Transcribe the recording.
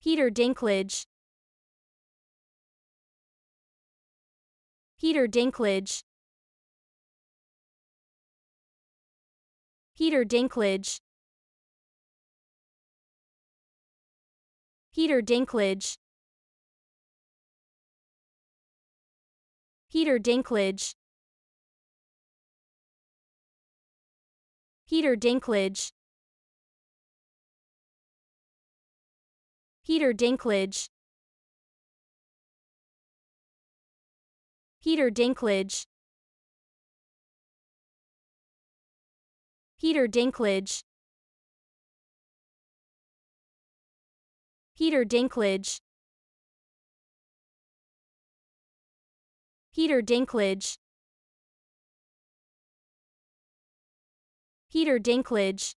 Peter Dinklage. Peter Dinklage. Peter Dinklage. Peter Dinklage. Peter Dinklage. Peter Dinklage. Peter Dinklage. Peter Dinklage. Peter Dinklage. Peter Dinklage. Peter Dinklage. Peter Dinklage.